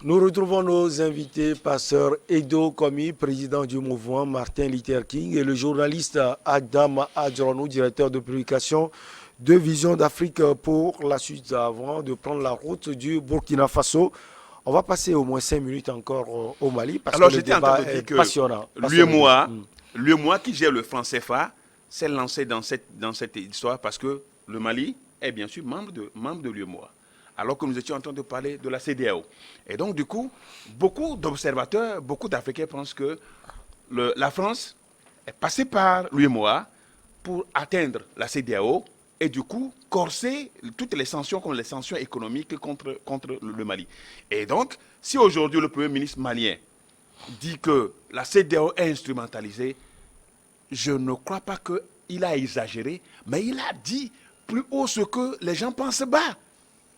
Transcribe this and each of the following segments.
Nous retrouvons nos invités, pasteur Edo Komi, président du mouvement Martin Luther King, et le journaliste Adam Adjornou, directeur de publication de Vision d'Afrique pour la suite avant de prendre la route du Burkina Faso. On va passer au moins 5 minutes encore au Mali parce que Alors, le j'étais en train débat de dire est que passionnant. l'UEMOA qui gère le franc CFA s'est lancé dans cette histoire parce que le Mali est bien sûr membre de l'UEMOA. Alors que nous étions en train de parler de la CEDEAO. Et donc, du coup, beaucoup d'observateurs, beaucoup d'Africains pensent que la France est passée par l'UEMOA pour atteindre la CEDEAO et du coup corser toutes les sanctions comme les sanctions économiques contre le Mali. Et donc, si aujourd'hui le Premier ministre malien dit que la CEDEAO est instrumentalisée, je ne crois pas qu'il a exagéré, mais il a dit plus haut ce que les gens pensent bas.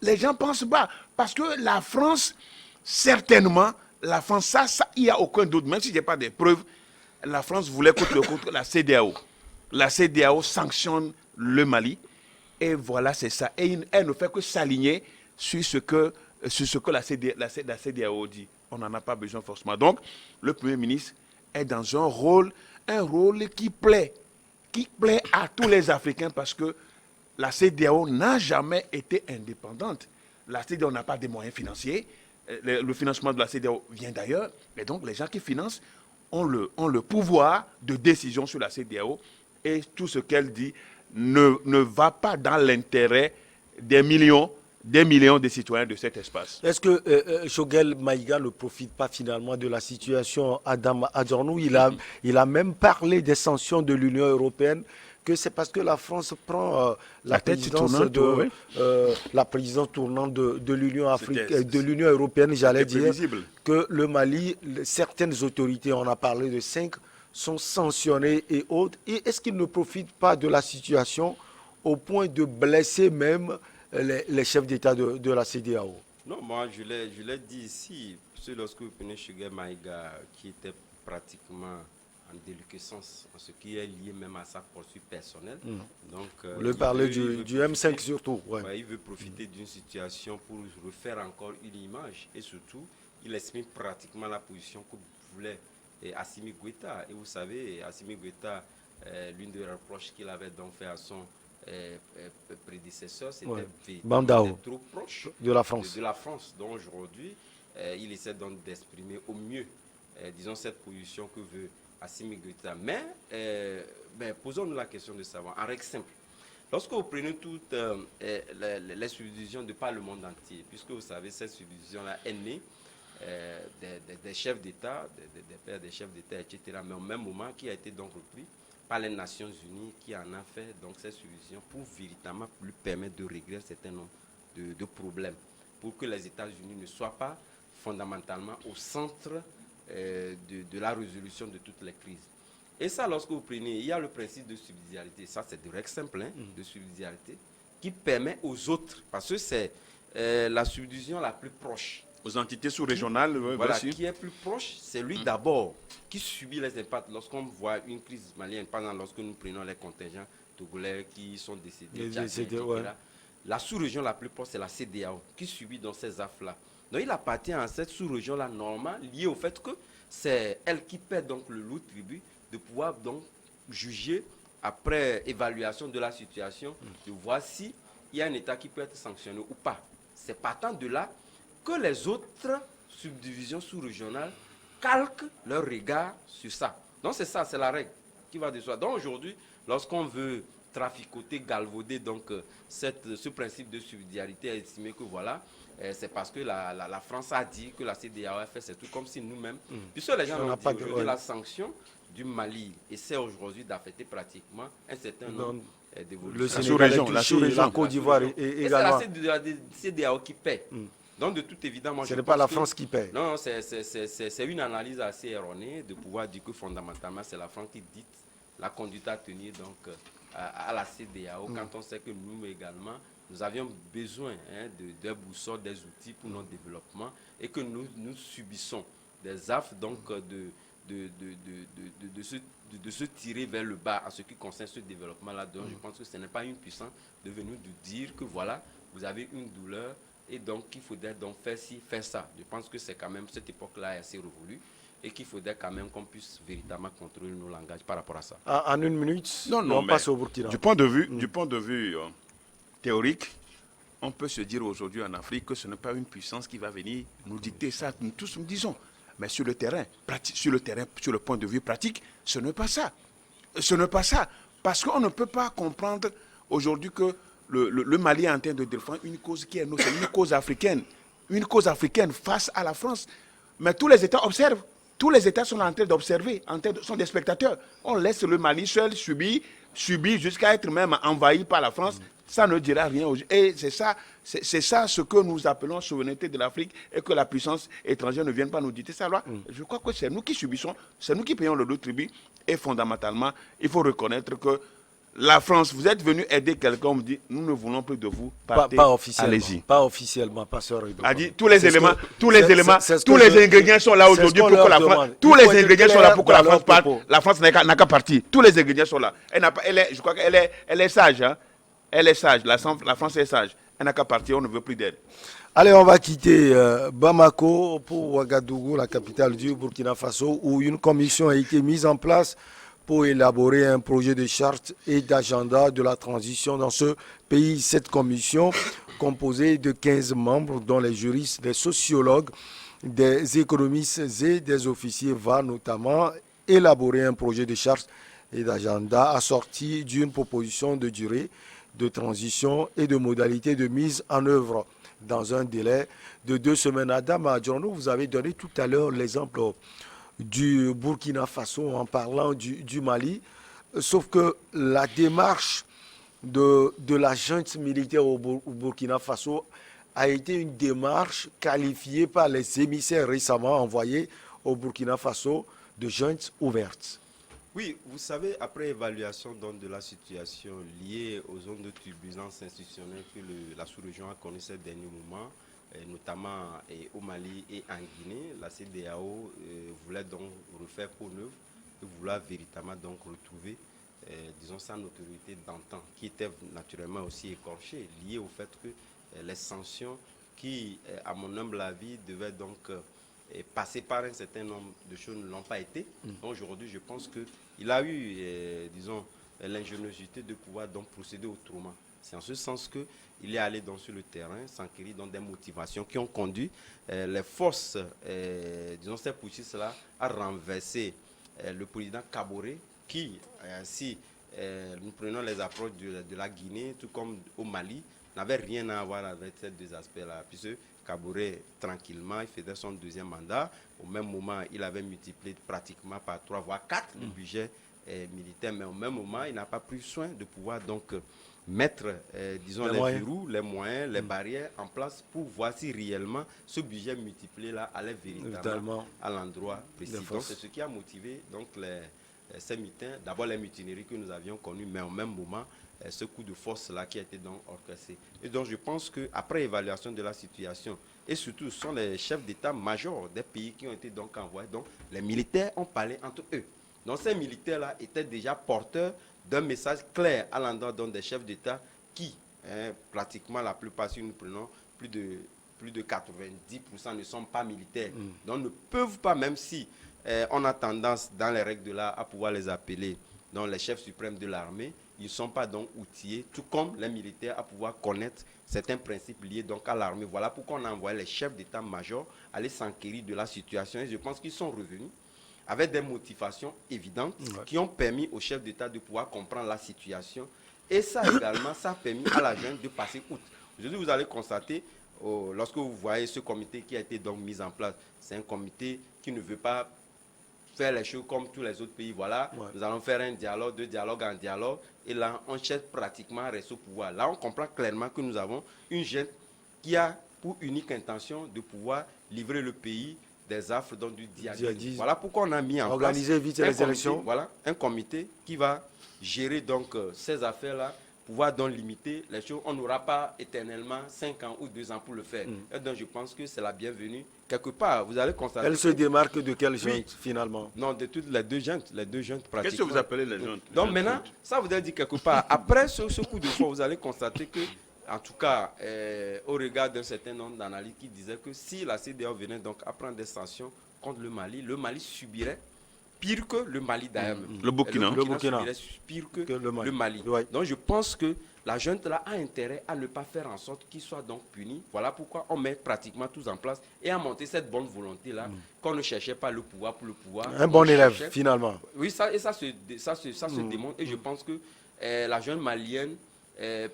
Les gens pensent bas. Parce que la France, certainement, la France, ça il n'y a aucun doute, même si je n'ai pas de preuves, la France voulait contre la CEDEAO. La CEDEAO sanctionne le Mali. Et voilà, c'est ça. Et elle ne fait que s'aligner sur ce que la CEDEAO dit. On n'en a pas besoin forcément. Donc, le Premier ministre est dans un rôle qui plaît à tous les Africains parce que la CEDEAO n'a jamais été indépendante. La CEDEAO n'a pas de moyens financiers. Le financement de la CEDEAO vient d'ailleurs. Et donc, les gens qui financent ont le pouvoir de décision sur la CEDEAO. Et tout ce qu'elle dit ne va pas dans l'intérêt des millions de citoyens de cet espace. Est-ce que Choguel Maïga ne profite pas finalement de la situation Adam Adjornou? Il a même parlé des sanctions de l'Union européenne, que c'est parce que la France prend la présidence tournante de l'Union européenne, j'allais dire, que le Mali, certaines autorités, on a parlé de 5, sont sanctionnées et autres. Et est-ce qu'il ne profite pas de la situation au point de blesser même les chefs d'État de la CEDEAO? Non, moi je l'ai dit ici, parce que lorsque vous prenez Choguel Maïga, qui était pratiquement en déliquescence, en ce qui est lié même à sa poursuite personnelle. Donc, vous voulez parler du M5 surtout. Ouais, il veut profiter d'une situation pour refaire encore une image. Et surtout, il exprime pratiquement la position que voulait Assimi Goïta. Et vous savez, Assimi Goïta, l'une des reproches qu'il avait donc fait à son prédécesseur, c'était d'être trop proche de la France. De la France. Donc aujourd'hui, il essaie donc d'exprimer au mieux, disons, cette position que veut Assimi Goïta. Mais posons-nous la question de savoir, en règle simple, lorsque vous prenez toutes les subdivisions de par le monde entier, puisque vous savez, cette subdivision-là est née des chefs d'État, des pères des chefs d'État, etc., mais au même moment qui a été donc repris par les Nations Unies, qui en a fait donc cette subdivision pour véritablement lui permettre de régler un certain nombre de problèmes, pour que les États-Unis ne soient pas fondamentalement au centre de la résolution de toutes les crises. Et ça, lorsque vous prenez, il y a le principe de subsidiarité, ça c'est de règle simple, de subsidiarité, qui permet aux autres, parce que c'est la subdivision la plus proche. Aux entités sous-régionales, voilà, qui est plus proche, c'est lui d'abord qui subit les impacts. Lorsqu'on voit une crise malienne, par exemple, lorsque nous prenons les contingents togolais qui sont décédés, la sous-région la plus proche, c'est la CEDEAO, qui subit dans ces affres-là. Donc il appartient à cette sous-région-là normale, liée au fait que c'est elle qui paie donc le lourd tribut, de pouvoir donc juger, après évaluation de la situation, de voir s'il y a un État qui peut être sanctionné ou pas. C'est partant de là que les autres subdivisions sous-régionales calquent leur regard sur ça. Donc c'est ça, c'est la règle qui va de soi. Donc aujourd'hui, lorsqu'on veut traficoter, galvauder donc ce principe de subsidiarité, estimer que voilà, c'est parce que la France a dit que la CEDEAO a fait, c'est tout comme si nous-mêmes, puisque les gens ont dit aujourd'hui la sanction du Mali essaie aujourd'hui d'affecter pratiquement un certain nombre d'évolutions. La sous-région, la Côte d'Ivoire également. Et c'est la CEDEAO qui paie. Donc, de toute évidence, ce n'est pas la France qui paie. Non, c'est une analyse assez erronée de pouvoir dire que fondamentalement, c'est la France qui dicte la conduite à tenir donc, à la CEDEAO, quand on sait que nous également, nous avions besoin de boussoles, des outils pour notre développement et que nous subissons des affres donc, de se tirer vers le bas en ce qui concerne ce développement-là. Donc, je pense que ce n'est pas une puissance de venir nous dire que voilà, vous avez une douleur, et donc il faudrait donc faire ci, faire ça. Je pense que c'est quand même, cette époque-là est assez révolue et qu'il faudrait quand même qu'on puisse véritablement contrôler nos langages par rapport à ça. En une minute, Non, on passe au Burkina. Du point de vue théorique, on peut se dire aujourd'hui en Afrique que ce n'est pas une puissance qui va venir nous dicter ça. Nous tous nous disons. Mais sur le terrain, sur le point de vue pratique, ce n'est pas ça. Ce n'est pas ça. Parce qu'on ne peut pas comprendre aujourd'hui que le Mali est en train de défendre une cause qui est une cause africaine. Une cause africaine face à la France. Mais tous les États observent. Tous les États sont en train d'observer, sont des spectateurs. On laisse le Mali seul subir jusqu'à être même envahi par la France. Ça ne dira rien. Et c'est ça ce que nous appelons souveraineté de l'Afrique et que la puissance étrangère ne vienne pas nous dicter ça. Alors, je crois que c'est nous qui subissons, c'est nous qui payons le dos tribut. Et fondamentalement, il faut reconnaître que la France, vous êtes venu aider quelqu'un, on me dit, nous ne voulons plus de vous. Partez, pas officiellement. Allez-y. Pas officiellement, pasteur. A dit tous les ingrédients sont là aujourd'hui pour que la France. Tous les ingrédients sont là pour que la France parte. La France n'a qu'à partir. Tous les ingrédients sont là. Je crois qu'elle est sage. Hein? Elle est sage. La France est sage. Elle n'a qu'à partir. On ne veut plus d'elle. Allez, on va quitter Bamako pour Ouagadougou, la capitale du Burkina Faso, où une commission a été mise en place pour élaborer un projet de charte et d'agenda de la transition dans ce pays. Cette commission, composée de 15 membres, dont les juristes, des sociologues, des économistes et des officiers, va notamment élaborer un projet de charte et d'agenda assorti d'une proposition de durée de transition et de modalités de mise en œuvre dans un délai de 2 semaines. Adam Adjorno, vous avez donné tout à l'heure l'exemple du Burkina Faso en parlant du Mali, sauf que la démarche de la junte militaire au Burkina Faso a été une démarche qualifiée par les émissaires récemment envoyés au Burkina Faso de junte ouverte. Oui, vous savez, après évaluation donc, de la situation liée aux zones de turbulence institutionnelle que la sous-région a connues ces derniers moments, notamment au Mali et en Guinée, la CEDEAO voulait donc refaire peau neuve et vouloir véritablement donc retrouver, disons, sa notoriété d'antan, qui était naturellement aussi écorchée, liée au fait que les sanctions qui, à mon humble avis, devaient donc passer par un certain nombre de choses ne l'ont pas été. Aujourd'hui, je pense qu'il a eu, disons, l'ingéniosité de pouvoir donc procéder autrement. C'est en ce sens qu'il est allé donc sur le terrain, s'enquérir dans des motivations qui ont conduit les forces, disons, ces putschistes-là, à renverser le président Kaboré, qui, si nous prenons les approches de la Guinée, tout comme au Mali, n'avait rien à voir avec ces deux aspects-là, puisque Kaboré, tranquillement, il faisait son deuxième mandat. Au même moment, il avait multiplié pratiquement par 3 voire 4 le budget militaire, mais au même moment, il n'a pas pris soin de pouvoir donc mettre, disons, les verrous, les moyens, les barrières en place pour voir si réellement ce budget multiplié-là allait véritablement à l'endroit précis. Donc, c'est ce qui a motivé donc, ces mutins, d'abord les mutineries que nous avions connues, mais au même moment, ce coup de force-là qui a été donc orchestré. Et donc, je pense qu'après évaluation de la situation, et surtout, ce sont les chefs d'état-major des pays qui ont été donc envoyés, donc les militaires ont parlé entre eux. Donc, ces militaires-là étaient déjà porteurs d'un message clair à l'endroit des chefs d'État qui, pratiquement la plupart, si nous prenons plus de 90% ne sont pas militaires. Donc, ne peuvent pas, même si on a tendance, dans les règles de l'art, à pouvoir les appeler donc les chefs suprêmes de l'armée, ils ne sont pas donc outillés, tout comme les militaires, à pouvoir connaître certains principes liés donc à l'armée. Voilà pourquoi on a envoyé les chefs d'état-major aller s'enquérir de la situation. Et je pense qu'ils sont revenus avec des motivations évidentes qui ont permis aux chefs d'État de pouvoir comprendre la situation. Et ça également, ça a permis à la junte de passer outre. Aujourd'hui, vous allez constater, lorsque vous voyez ce comité qui a été donc mis en place, c'est un comité qui ne veut pas faire les choses comme tous les autres pays. Voilà, nous allons faire un dialogue, 2 dialogues en dialogue. Et là, on cherche pratiquement à rester au pouvoir. Là, on comprend clairement que nous avons une junte qui a pour unique intention de pouvoir livrer le pays des affres donc du djihadisme. Voilà pourquoi on a mis en place vite les élections. Voilà, un comité qui va gérer donc ces affaires-là, pouvoir donc limiter les choses. On n'aura pas éternellement 5 ans ou 2 ans pour le faire. Et donc je pense que c'est la bienvenue. Quelque part, vous allez constater... Elle se démarque de quelle junte finalement? Non, de toutes les deux juntes pratiquement. Qu'est-ce que vous appelez les juntes? Donc maintenant, ça vous dire quelque part, après ce coup de force, vous allez constater que en tout cas, au regard d'un certain nombre d'analyses qui disaient que si la CEDEAO venait donc à prendre des sanctions contre le Mali subirait pire que le Mali d'ailleurs. Le Burkina subirait pire que le Mali. Ouais. Donc je pense que la junte là a intérêt à ne pas faire en sorte qu'il soit donc puni. Voilà pourquoi on met pratiquement tout en place et à monter cette bonne volonté là, qu'on ne cherchait pas le pouvoir pour le pouvoir. Un bon élève finalement. Oui, ça se démontre et je pense que la junte malienne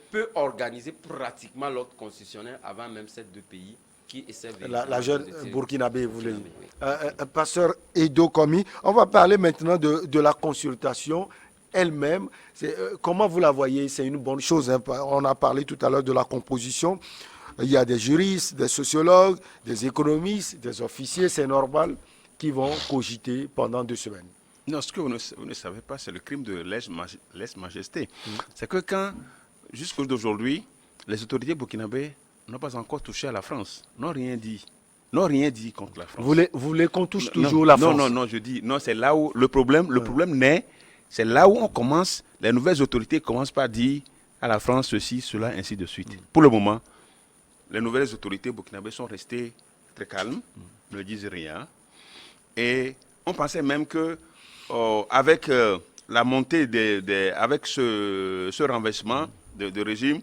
peut organiser pratiquement l'ordre constitutionnel avant même ces deux pays qui essaient la jeune burkinabé, vous voulez dire. Pasteur Edo Komi, on va parler maintenant de la consultation elle-même. Comment vous la voyez? C'est une bonne chose. Hein. On a parlé tout à l'heure de la composition. Il y a des juristes, des sociologues, des économistes, des officiers, c'est normal, qui vont cogiter pendant 2 semaines. Non, ce que vous ne savez pas, c'est le crime de lèse-majesté. C'est que quand, jusqu'à aujourd'hui, les autorités burkinabées n'ont pas encore touché à la France, n'ont rien dit. N'ont rien dit contre la France. Vous voulez qu'on touche toujours la France? Non, je dis, non, c'est là où le problème naît, c'est là où on commence, les nouvelles autorités commencent par dire à la France ceci, cela, ainsi de suite. Pour le moment, les nouvelles autorités burkinabées sont restées très calmes, ne disent rien. Et on pensait même que avec la montée avec ce renversement de régime,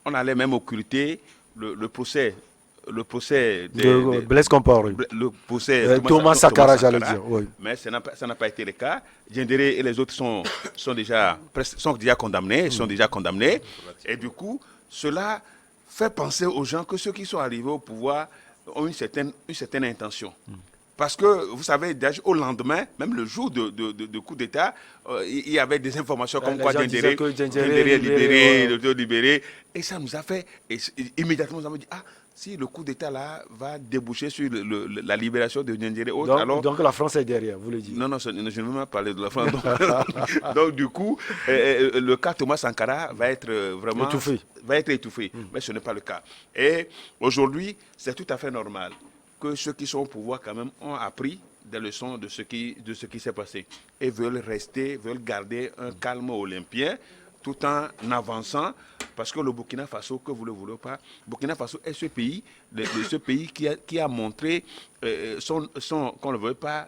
on allait même occulter le procès de Blaise Compaoré. Le procès Thomas Sankara, j'allais dire. Oui. Mais ça n'a pas été le cas. Diendéré et les autres sont déjà condamnés, Et du coup, cela fait penser aux gens que ceux qui sont arrivés au pouvoir ont une certaine intention. Parce que, vous savez, au lendemain, même le jour de coup d'État, il y avait des informations comme quoi Diendéré est libéré. Et ça nous a fait, immédiatement, nous avons dit, si le coup d'État là va déboucher sur la libération de Diendéré, donc la France est derrière, vous le dites. Non, je ne veux pas parler de la France. Donc du coup, le cas Thomas Sankara va être vraiment étouffé. Mais ce n'est pas le cas. Et aujourd'hui, c'est tout à fait normal que ceux qui sont au pouvoir quand même ont appris des leçons de ce qui s'est passé et veulent garder un calme olympien tout en avançant, parce que le Burkina Faso, que vous ne le voulez pas, Burkina Faso est ce pays, qui a montré qu'on ne veut pas,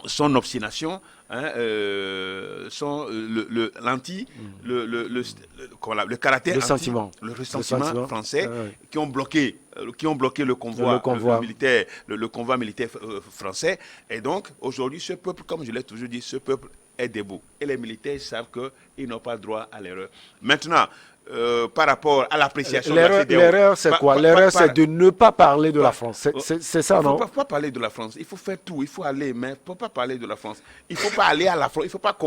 son obstination, le ressentiment français, qui ont bloqué le convoi militaire français. Et donc aujourd'hui, ce peuple, comme je l'ai toujours dit, ce peuple est debout. Et les militaires savent qu'ils n'ont pas droit à l'erreur. Maintenant, par rapport à l'appréciation de la CEDEAO. L'erreur, c'est quoi? L'erreur, c'est de ne pas parler de la France. C'est ça, non? Il ne faut pas parler de la France. Il faut faire tout. Il faut aller, mais il ne faut pas parler de la France. Il ne faut pas aller à la France. Il ne faut pas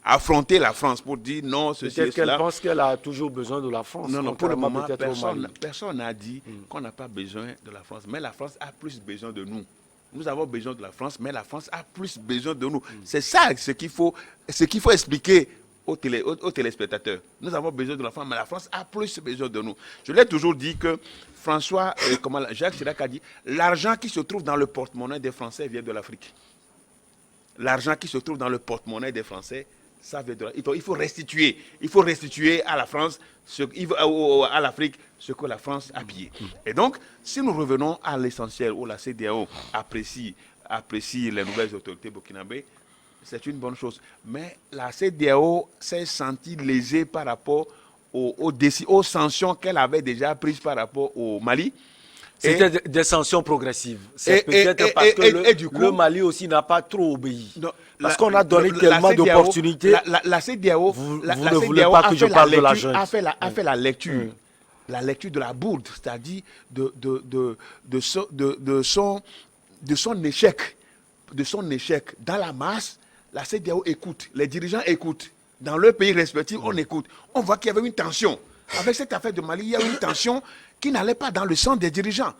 affronter la France pour dire non, ceci et cela. Peut-être qu'elle pense qu'elle a toujours besoin de la France. Non, pour le moment, personne n'a dit qu'on n'a pas besoin de la France. Mais la France a plus besoin de nous. Nous avons besoin de la France, mais la France a plus besoin de nous. C'est ça ce qu'il faut expliquer aux téléspectateurs. Nous avons besoin de la France, mais la France a plus besoin de nous. Je l'ai toujours dit que Jacques Chirac a dit, l'argent qui se trouve dans le porte-monnaie des Français vient de l'Afrique. L'argent qui se trouve dans le porte-monnaie des Français, ça vient de l'Afrique. Il faut restituer à la France, à l'Afrique, ce que la France a pillé. Et donc, si nous revenons à l'essentiel, où la CEDEAO apprécie les nouvelles autorités burkinabées, c'est une bonne chose. Mais la CEDEAO s'est sentie lésée par rapport aux sanctions qu'elle avait déjà prises par rapport au Mali. C'était des sanctions progressives. C'est peut-être parce que le Mali aussi n'a pas trop obéi. Non, parce qu'on a donné tellement d'opportunités. La CEDEAO, vous ne voulez pas que je parle de la junte. A fait la lecture. La lecture de la bourde, c'est-à-dire de son échec. De son échec dans la masse, la CEDEAO écoute. Les dirigeants écoutent. Dans leur pays respectif, on écoute. On voit qu'il y avait une tension. Avec cette affaire de Mali, il y a une tension qui n'allait pas dans le sens des dirigeants.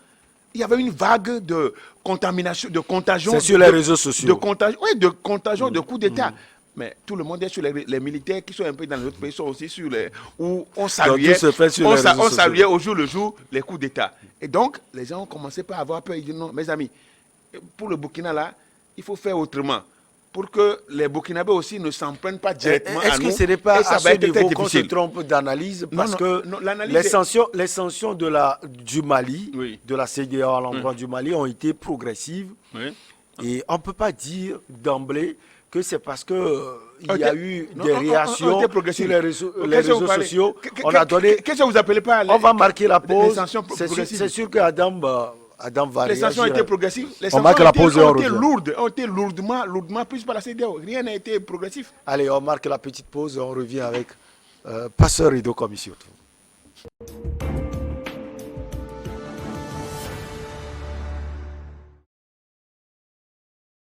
Il y avait une vague de contamination, de contagion. C'est sur les réseaux sociaux. De contagion, de coups d'État. Mais tout le monde est sur les militaires qui sont un peu dans les autres pays, sont aussi sur les... où on saluait, au jour le jour les coups d'État. Et donc, les gens ont commencé par avoir peur. Ils disent non, mes amis, pour le Burkina là, il faut faire autrement. pour que les Burkinabés aussi ne s'en prennent pas directement à nous. Est-ce que ce n'est pas et ça à va ce être très niveau qu'on se difficile. trompe d'analyse? Parce Non, que non, l'analyse les sanctions du Mali, Oui. de la CEDEAO à l'endroit du Mali, ont été progressives. Oui. Et on ne peut pas dire d'emblée que c'est parce qu'il Ok. y a eu Non, des on réactions était progressif. sur les réseaux, Qu'est-ce les que vous réseaux parlez? sociaux. On a donné... Qu'est-ce que vous appelez pas On va marquer la les pause. sanctions C'est progressives? sûr que Adam va Les sanctions ont réagir. été progressives. Les On marque sanctions la pause et on ont été revient. lourdes, ont été lourdement prises par la CEDEAO. Rien n'a été progressif. Allez, on marque la petite pause et on revient avec Passeur Edo Commis surtout.